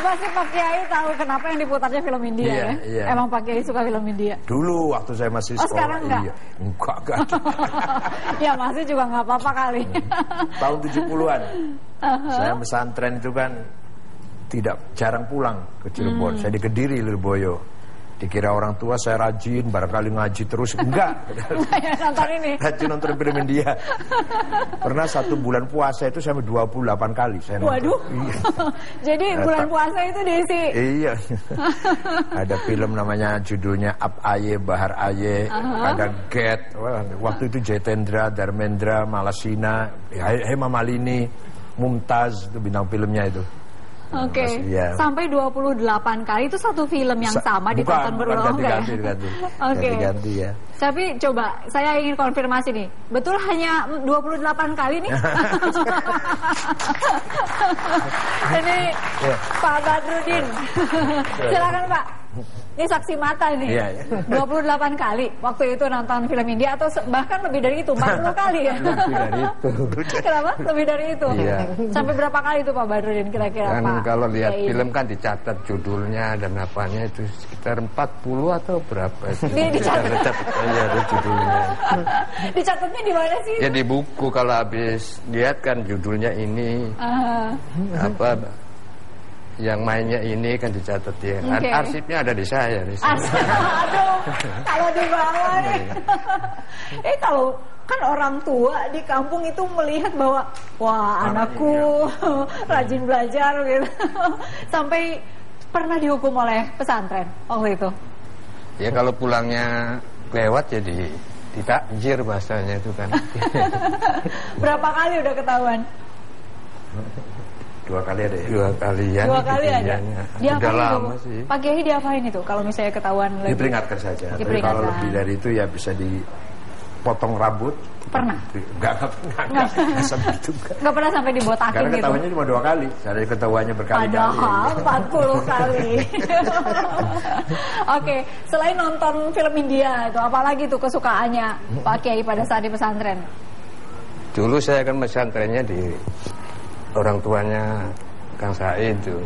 pasti Pak Kiai tahu kenapa yang diputarnya film India ya? Iya. Emang Pak Kiai suka film India? Dulu waktu saya masih sekolah. Sekarang enggak? Iya. Enggak. Ya masih juga nggak apa-apa kali. Tahun 70-an. Saya pesantren itu kan jarang pulang ke Cirebon. Saya di Kediri, Lirboyo. Dikira orang tua saya rajin, barangkali ngaji terus. Enggak. Nonton ini. Rajin nonton film India. Pernah 1 bulan puasa itu sampai 28 kali saya nonton. Waduh. Iya. Jadi bulan puasa itu diisi. Iya. Ada film namanya judulnya Ap Aye Bahar Aye. Ada Get. Waktu itu Jitendra, Dharmendra, Malasina, Hema Malini, Mumtaz itu bintang filmnya itu. Oke. Ya. Sampai 28 kali itu satu film yang sama ditonton berulang ganti. Oke. Ganti ya. Tapi coba saya ingin konfirmasi nih. Betul hanya 28 kali nih? Ini Pak Badrudin. Silakan Pak. Ini saksi mata nih. Iya. 28 kali waktu itu nonton film India atau bahkan lebih dari itu, 40 kali ya. Lebih dari itu. Kenapa? Lebih dari itu. Iya. Sampai berapa kali itu Pak Badrudin kira-kira Kan Pak? kalau lihat Kiai? film kan dicatat judulnya dan apanya itu sekitar 40 atau berapa itu. Dicatat. Iya, ada judulnya. Dicatatnya di mana sih? Ya di buku kalau habis lihat kan judulnya ini apa yang mainnya ini kan dicatat ya. Oke. Arsipnya ada di saya di sini. Aduh, kalau di bawah nih. Kalau kan orang tua di kampung itu melihat bahwa wah anakku rajin belajar gitu. Sampai pernah dihukum oleh pesantren waktu itu. Ya kalau pulangnya lewat jadi ditakjir bahasanya itu kan. Berapa kali udah ketahuan? 2 kali ada ya? 2 kalian. 2 kali ada. Udah Diapain lama itu? sih. Pak Kiai diapain itu kalau misalnya ketahuan lagi? Diperingatkan saja. Tapi Diperingatkan. kalau lebih dari itu ya bisa dipotong rambut. Pernah? Enggak sampai itu enggak. Nggak pernah sampai dibotakin Karena gitu? ketahuannya cuma 2 kali. Saya ketahuannya berkali-kali. Padahal 40 kali. Oke, selain nonton film India itu apalagi tuh kesukaannya Pak Kiai pada saat di pesantren? Dulu saya kan pesantrennya di orang tuanya Kang Said itu.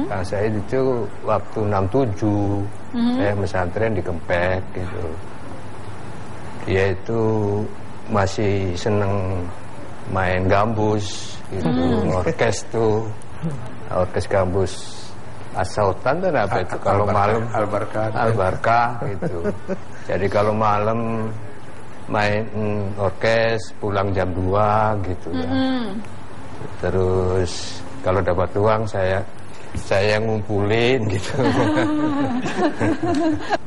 Kang Said itu waktu 67 saya pesantren di Kempek gitu. Dia itu masih seneng main gambus gitu, orkes tuh, orkes gambus Asautan dan apa itu kalau malam Al-Barkah gitu. Jadi kalau malam main orkes pulang jam 2 gitu ya. Terus kalau dapat uang saya ngumpulin gitu.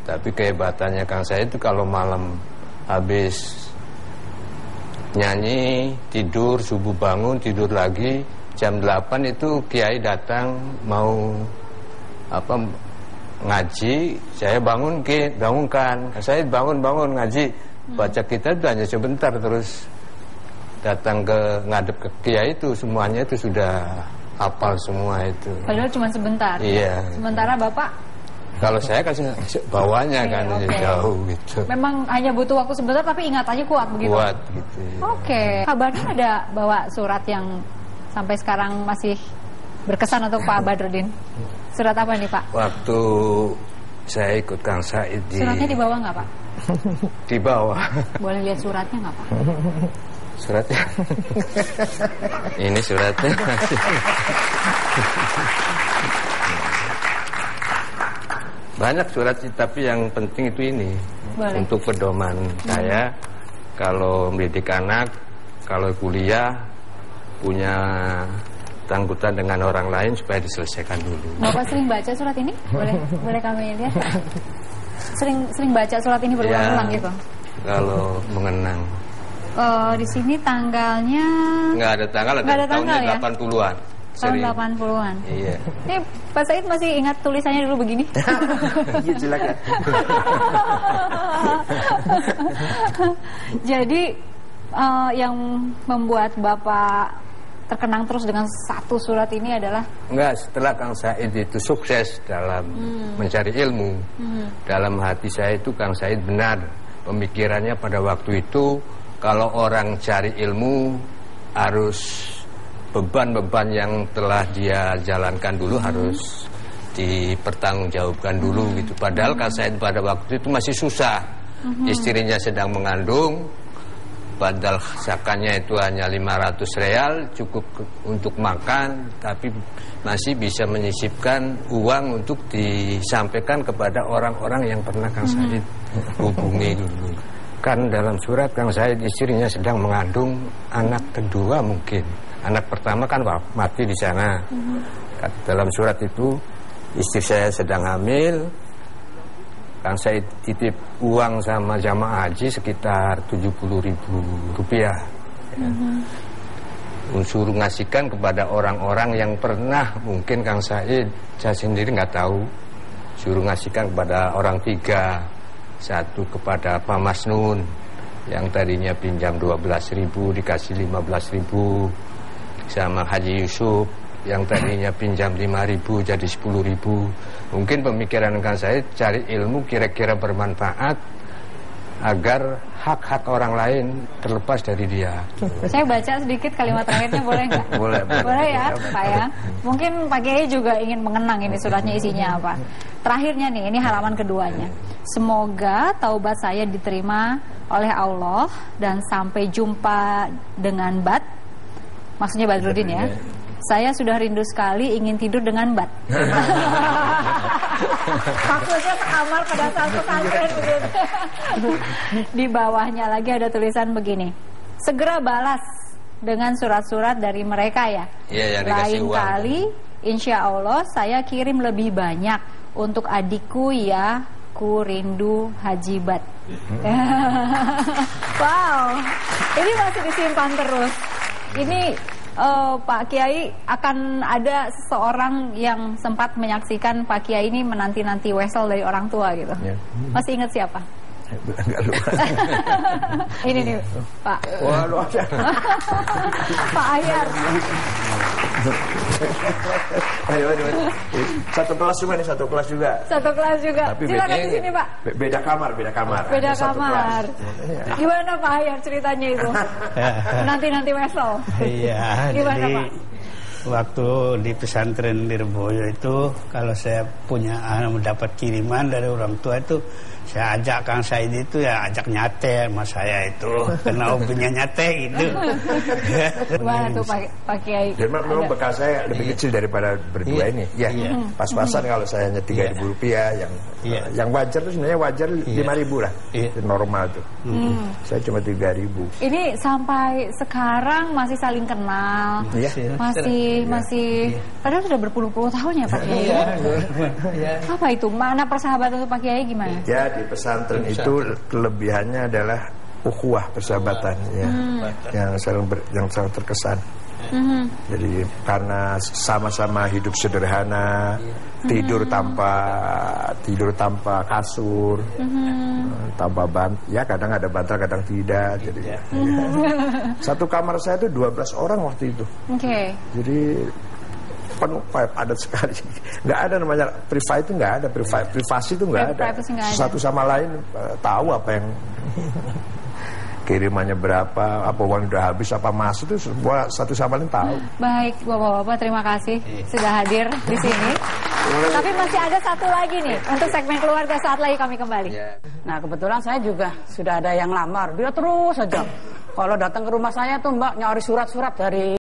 Tapi kehebatannya Kang saya itu kalau malam habis nyanyi, tidur, subuh bangun, tidur lagi, jam 8 itu kiai datang mau apa ngaji, saya bangunkan. Saya bangun ngaji, baca kitab itu hanya sebentar terus datang ke ngadep ke kiai itu semuanya itu sudah hafal semua itu. Padahal cuma sebentar. Iya. Sementara Bapak? Kalau saya kan bawahnya kan jauh gitu. Memang hanya butuh waktu sebentar tapi ingatannya kuat begitu. Kuat gitu. Ya. Oke. Kabarnya ada bawa surat yang sampai sekarang masih berkesan untuk Pak Badrudin. Surat apa nih Pak? Waktu saya ikut Kang Said di. Suratnya dibawa nggak Pak? Di bawah. Boleh lihat suratnya nggak Pak? Suratnya. Ini suratnya. Banyak surat sih, tapi yang penting itu ini. Boleh. Untuk pedoman saya kalau mendidik anak, kalau kuliah punya tanggutan dengan orang lain supaya diselesaikan dulu. Bapak sering baca surat ini? Boleh kami lihat? Sering baca surat ini berulang-ulang gitu? Kalau mengenang. Di sini tanggalnya Nggak ada tanggal, ada tahunnya ya? 80-an. Tahun 80-an. Iya. Ini Pak Said masih ingat tulisannya dulu begini? Iya silakan. Jadi yang membuat Bapak terkenang terus dengan satu surat ini adalah? Enggak, setelah Kang Said itu sukses dalam mencari ilmu, dalam hati saya itu Kang Said benar pemikirannya pada waktu itu kalau orang cari ilmu harus beban-beban yang telah dia jalankan dulu harus dipertanggungjawabkan dulu gitu. Padahal Kang Said pada waktu itu masih susah. Istrinya sedang mengandung, padahal zakannya itu hanya 500 real, cukup untuk makan, tapi masih bisa menyisipkan uang untuk disampaikan kepada orang-orang yang pernah Kang Said hubungi dulu. Kan dalam surat Kang Said istrinya sedang mengandung anak kedua mungkin. Anak pertama kan mati di sana. Dalam surat itu, istri saya sedang hamil, Kang Said titip uang sama jamaah haji sekitar 70.000 rupiah. Suruh ngasihkan kepada orang-orang yang pernah, mungkin Kang Said, saya sendiri nggak tahu, suruh ngasihkan kepada orang 3. Satu kepada Pak Masnun, yang tadinya pinjam 12.000 dikasih 15.000, sama Haji Yusuf, yang tadinya pinjam 5.000 jadi 10.000. Mungkin pemikiran Kang Said cari ilmu kira-kira bermanfaat agar hak-hak orang lain terlepas dari dia. Saya baca sedikit kalimat terakhirnya, boleh nggak? Boleh ya Pak ya. Mungkin Pak Kiai juga ingin mengenang ini suratnya isinya apa. Terakhirnya nih, ini halaman keduanya. Semoga taubat saya diterima oleh Allah dan sampai jumpa dengan Bat. Maksudnya Badrudin ya. Saya sudah rindu sekali ingin tidur dengan Bat. Maksudnya sekamar pada saat pesantren begitu. Di bawahnya lagi ada tulisan begini: segera balas dengan surat-surat dari mereka ya. Lain kali insya Allah saya kirim lebih banyak untuk adikku ya. Ku rindu Haji Bat. Wow, ini masih disimpan terus. Ini Pak Kiai, akan ada seseorang yang sempat menyaksikan Pak Kiai ini menanti-nanti wesel dari orang tua gitu. Ya. Masih ingat siapa? Enggak lupa. Ini nih Pak. Wah, lu ada. Pak Ahyar. Ayo. Satu kelas juga nih, satu kelas juga. Satu kelas juga. Tapi silakan di sini Pak. Beda kamar. Beda kamar. Gimana Pak Ahyar ceritanya itu? Nanti wesel. Iya. Gimana jadi, Pak? Waktu di pesantren Lirboyo itu, kalau saya punya mendapat kiriman dari orang tua itu, saya ajak Kang Said itu ya ajak nyate sama saya itu, karena hobinya nyate gitu. Gimana tuh Pak Kiai? Dan memang bekas saya lebih kecil daripada berdua ini. Ya, pas-pasan kalau saya hanya 3.000 rupiah, yang wajar tuh sebenarnya wajar 5.000 lah, normal tuh. Saya cuma 3.000. Ini sampai sekarang masih saling kenal, masih padahal sudah berpuluh-puluh tahun ya Pak Kiai. Apa itu? Mana persahabatan itu Pak Kiai gimana? Ya, di pesantren itu kelebihannya adalah ukhuwah, persahabatan ya. Yang sangat terkesan. Jadi karena sama-sama hidup sederhana, tidur tanpa kasur, tanpa ya kadang ada bantal kadang tidak. Jadi satu kamar saya itu 12 orang waktu itu. Jadi penuh, padat sekali. Nggak ada namanya privasi, itu nggak ada, privasi itu nggak ada. Satu sama lain tahu apa yang kirimannya berapa, apa uang udah habis, apa masuk, itu semua satu sama lain tahu. Baik, Bapak-bapak, terima kasih sudah hadir di sini. Tapi masih ada satu lagi nih untuk segmen keluarga, saat lagi kami kembali. Nah, kebetulan saya juga sudah ada yang lamar. Dia terus saja kalau datang ke rumah saya tuh Mbak nyari surat-surat dari